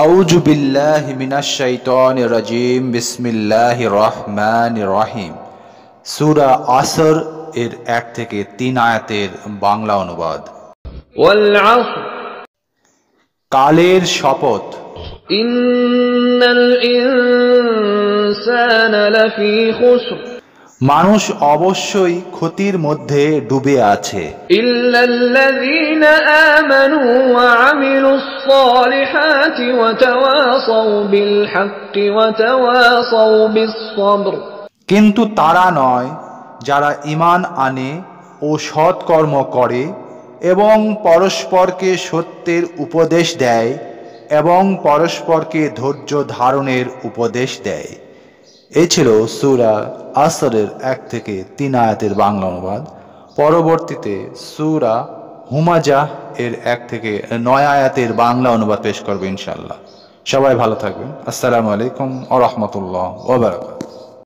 আউযু বিল্লাহি মিনাশ শাইতানির রাজিম। বিসমিল্লাহির রহমানির রহিম। সূরা আসর এর 1 থেকে 3 আয়াতের বাংলা অনুবাদ। ওয়াল আসর, কালের শপথ। ইন্নাল ইনসানা লাফি খুসর, মানুষ অবশ্যই ক্ষতির মধ্যে ডুবে আছে। ইল্লাল্লাযীনা আমানু ওয়া আমিলুস সালিহাতি ওয়া তাওয়াসাউ বিল হাক্কি ওয়া তাওয়াসাউ বিস সবর, কিন্তু তারা নয় যারা ঈমান আনে ও সৎকর্ম করে এবং পরস্পরকে সত্যের উপদেশ দেয় এবং পরস্পরকে ধৈর্য ধারণের উপদেশ দেয়। এই ছিল সূরা আসরের 1 থেকে 3 আয়াতের বাংলা অনুবাদ। পরবর্তীতে সূরা হুমাজাহ এর 1 থেকে 9 আয়াতের বাংলা অনুবাদ পেশ করবে ইনশাআল্লাহ। সবাই ভালো থাকবেন। আসসালামু আলাইকুম ওয়া রাহমাতুল্লাহ ওয়া বারাকাতুহু।